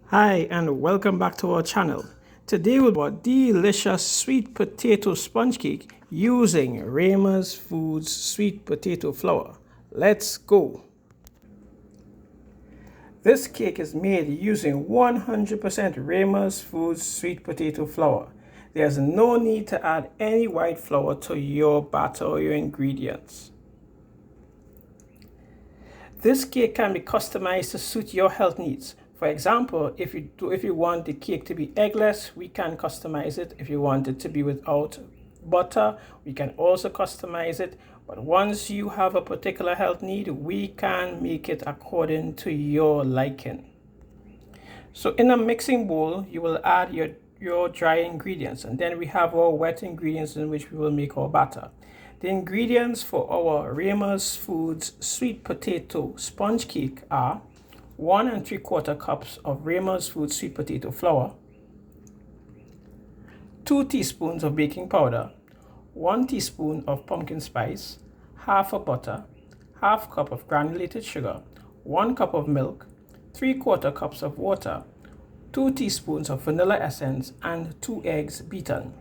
Hi and welcome back to our channel. Today we'll do a delicious sweet potato sponge cake using Rayma's Foods sweet potato flour. Let's go. This cake is made using 100% Rayma's Foods sweet potato flour. There's no need to add any white flour to your batter or your ingredients. This cake can be customized to suit your health needs. For example, if you want the cake to be eggless, we can customize it. If you want it to be without butter, we can also customize it. But once you have a particular health need, we can make it according to your liking. So in a mixing bowl, you will add your dry ingredients, and then we have our wet ingredients in which we will make our batter. The ingredients for our Rayma's Foods sweet potato sponge cake are 1 3/4 cups of Rayma's Foods sweet potato flour, 2 teaspoons of baking powder, 1 teaspoon of pumpkin spice, half a butter, half cup of granulated sugar, 1 cup of milk, 3/4 cups of water, 2 teaspoons of vanilla essence, and 2 eggs beaten.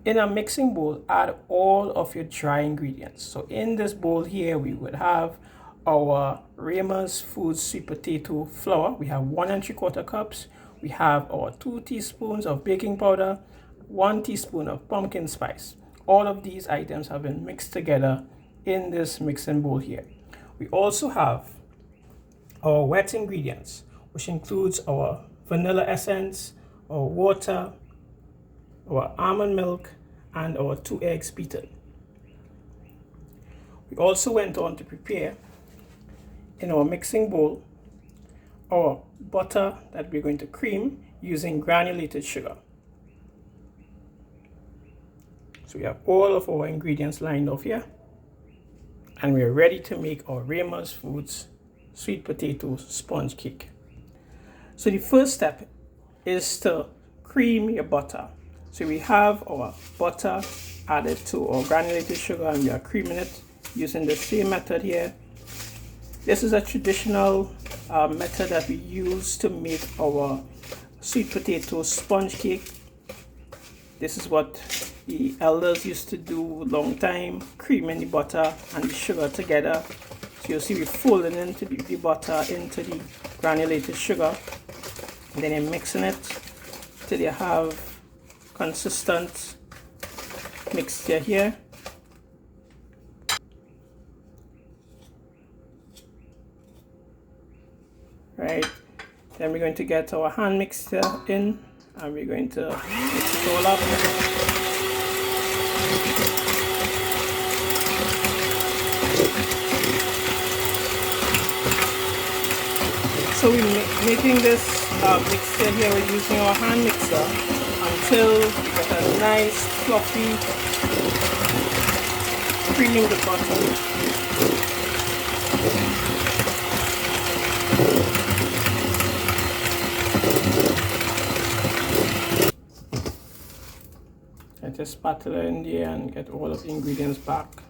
In a mixing bowl, add all of your dry ingredients. So in this bowl here, we would have our Rayma's Foods sweet potato flour. We have 1 3/4 cups. We have our 2 teaspoons of baking powder, 1 teaspoon of pumpkin spice. All of these items have been mixed together in this mixing bowl here. We also have our wet ingredients, which includes our vanilla essence, our water, our almond milk, and our 2 eggs beaten. We also went on to prepare in our mixing bowl our butter that we're going to cream using granulated sugar. So we have all of our ingredients lined up here, and we're ready to make our Rayma's Foods sweet potato sponge cake. So the first step is to cream your butter. So we have our butter added to our granulated sugar, and we are creaming it using the same method here. This is a traditional method that we use to make our sweet potato sponge cake. This is what the elders used to do a long time, creaming the butter and the sugar together. So you'll see we folding into the butter into the granulated sugar, and then you're mixing it till you have consistent mixture here. Right, then we're going to get our hand mixer in, and we're going to mix it all up. So we're making this mixture here. We're using our hand mixer until we get a nice fluffy cream the butter. Get a spatula in there and get all of the ingredients back.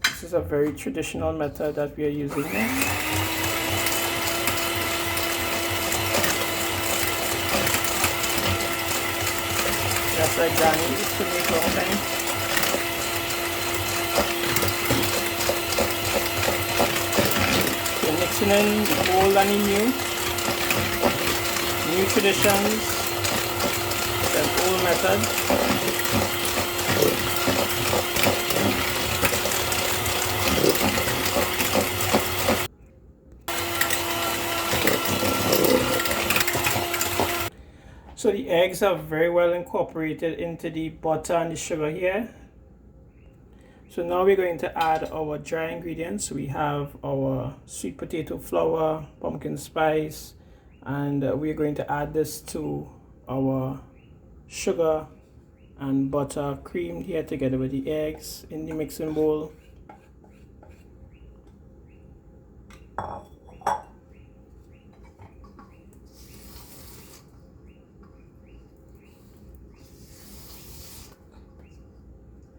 This is a very traditional method that we are using here. That's like Granny used to make all the time. You're mixing in the old and the new traditions, the old method. So the eggs are very well incorporated into the butter and the sugar here. So now we're going to add our dry ingredients. We have our sweet potato flour, pumpkin spice, and we're going to add this to our sugar and butter creamed here together with the eggs in the mixing bowl.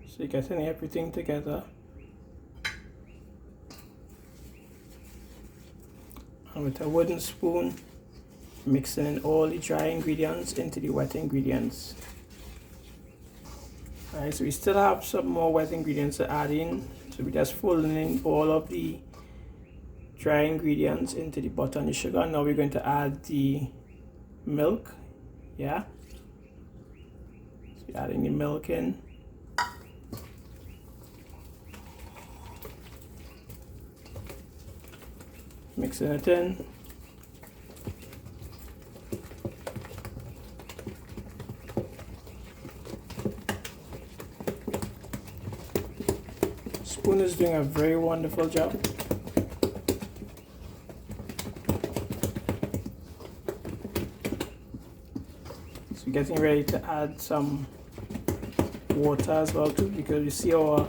So you're getting everything together. And with a wooden spoon, mixing in all the dry ingredients into the wet ingredients. Alright, so we still have some more wet ingredients to add in. So we're just folding in all of the dry ingredients into the butter and the sugar. Now we're going to add the milk. Yeah. So adding the milk in. Mixing it in. Spoon is doing a very wonderful job. So getting ready to add some water as well too, because you see our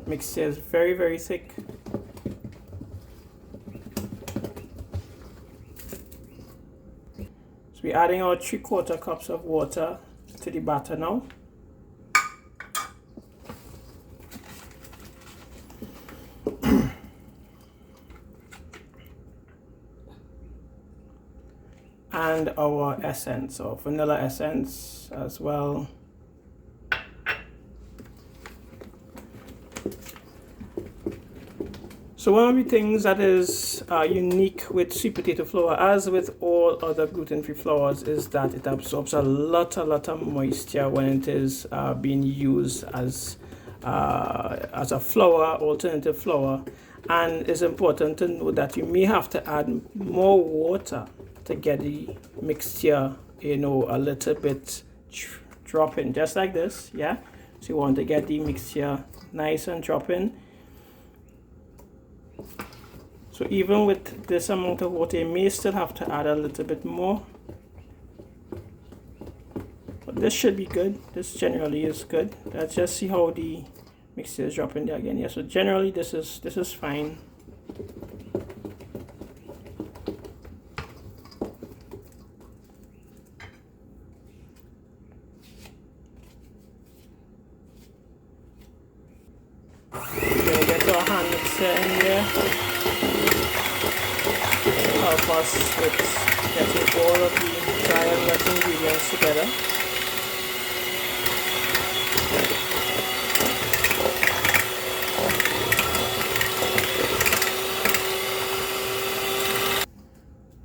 mixture is very thick. So we're adding our 3/4 cups of water to the batter now. And our essence, or vanilla essence as well. So one of the things that is unique with sweet potato flour, as with all other gluten-free flours, is that it absorbs a lot of moisture when it is being used as a flour, alternative flour. And it's important to know that you may have to add more water to get the mixture, you know, a little bit dropping, just like this. Yeah, so you want to get the mixture nice and dropping. So even with this amount of water, you may still have to add a little bit more, but this should be good. This generally is good. Let's just see how the mixture is dropping there again. Yeah, so generally this is fine. Hand mixer in there, help us with getting all of the dry and wet ingredients together.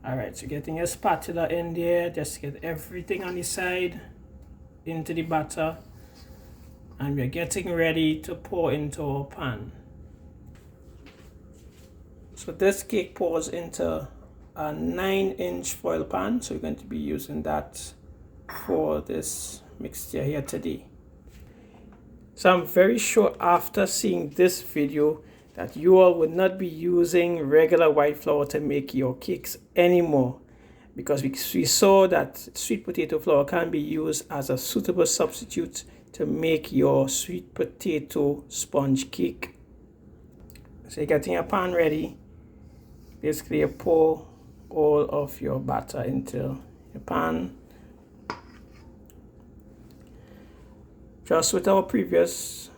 Alright, so getting a spatula in there, just get everything on the side into the batter, and we're getting ready to pour into our pan. So this cake pours into a 9-inch foil pan, so we're going to be using that for this mixture here today. So I'm very sure after seeing this video that you all would not be using regular white flour to make your cakes anymore, because we saw that sweet potato flour can be used as a suitable substitute to make your sweet potato sponge cake. So you're getting your pan ready. Basically, you pour all of your batter into your pan. Just with our previous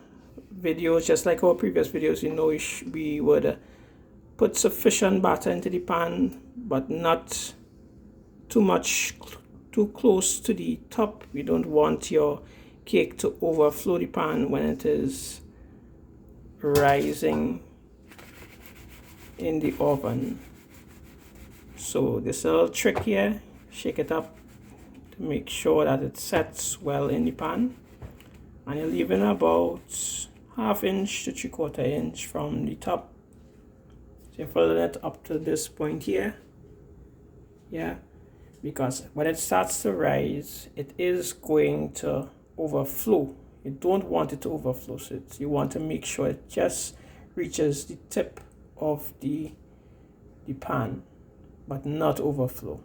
videos, just like our previous videos, you know, we would put sufficient batter into the pan, but not too close to the top. We don't want your cake to overflow the pan when it is rising in the oven. So this little trick here, shake it up to make sure that it sets well in the pan, and you're leaving about 1/2 inch to 3/4 inch from the top. So you're folding it up to this point here. Yeah, because when it starts to rise, it is going to overflow. You don't want it to overflow, so you want to make sure it just reaches the tip of the pan, but not overflow.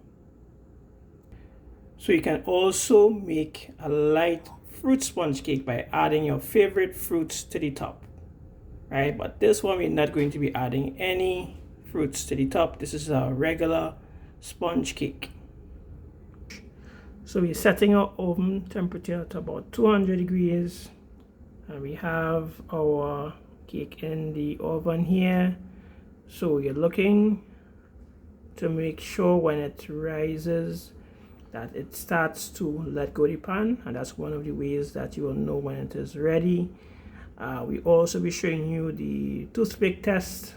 So you can also make a light fruit sponge cake by adding your favorite fruits to the top, right? But this one we're not going to be adding any fruits to the top. This is a regular sponge cake. So we're setting our oven temperature to about 200 degrees, and we have our cake in the oven here. So you're looking to make sure when it rises that it starts to let go the pan, and that's one of the ways that you will know when it is ready. We also be showing you the toothpick test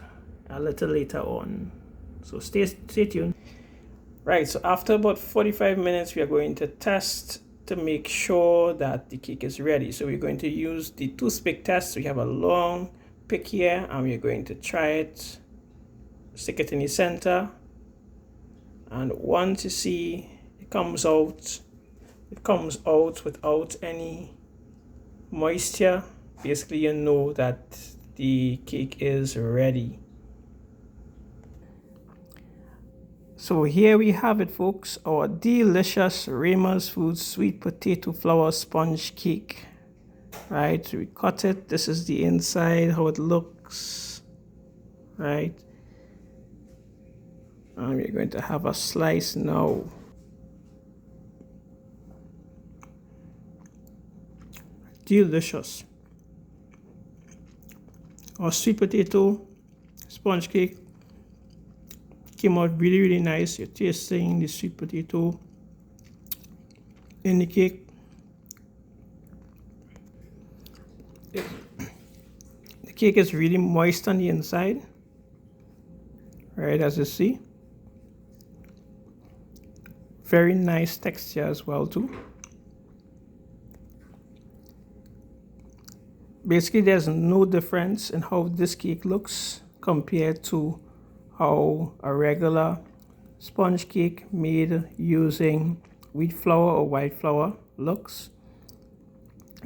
a little later on, so stay tuned. Right, so after about 45 minutes we are going to test to make sure that the cake is ready. So we're going to use the toothpick test. We have a long pick here and we're going to try it, stick it in the center, and once you see it comes out without any moisture, basically you know that the cake is ready. So here we have it, folks, our delicious Rayma's Foods sweet potato flour sponge cake. Right, we cut it. This is the inside, how it looks, right? And we're going to have a slice now. Delicious. Our sweet potato sponge cake came out really nice. You're tasting the sweet potato in the cake. The cake is really moist on the inside, right, as you see. Very nice texture as well too. Basically there's no difference in how this cake looks compared to how a regular sponge cake made using wheat flour or white flour looks.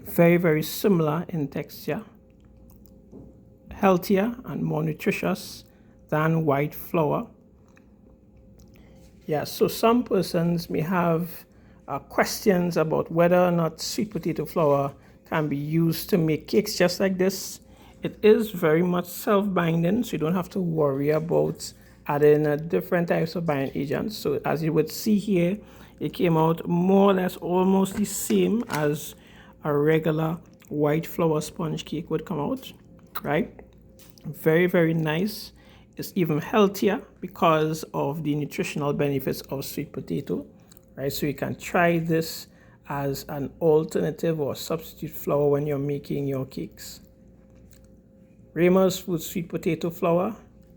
Very similar in texture, healthier and more nutritious than white flour. Yeah, so some persons may have questions about whether or not sweet potato flour can be used to make cakes just like this. It is very much self-binding, so you don't have to worry about adding different types of binding agents. So as you would see here, it came out more or less almost the same as a regular white flour sponge cake would come out, right? Very nice. It's even healthier because of the nutritional benefits of sweet potato, right? So you can try this as an alternative or substitute flour when you're making your cakes. Rayma's Foods sweet potato flour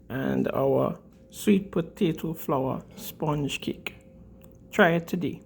and our sweet potato flour sponge cake. Try it today.